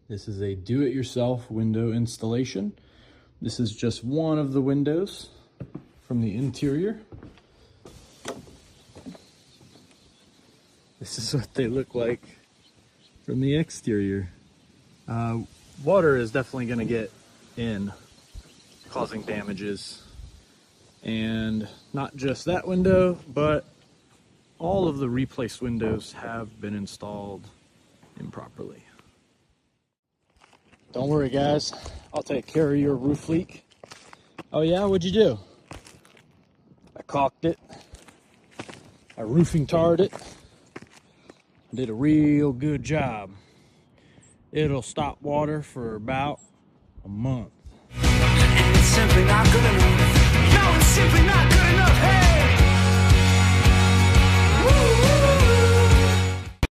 This is a do-it-yourself window installation. This is just one of the windows from the interior. This is what they look like from the exterior. Water is definitely going to get in, causing damages. And not just that window, but all of the replaced windows have been installed improperly. Don't worry guys, I'll take care of your roof leak. Oh yeah, what'd you do? I caulked it, I roofing tarred it, I did a real good job. It'll stop water for about a month. And it's simply not good enough. No, it's simply not good enough. Hey!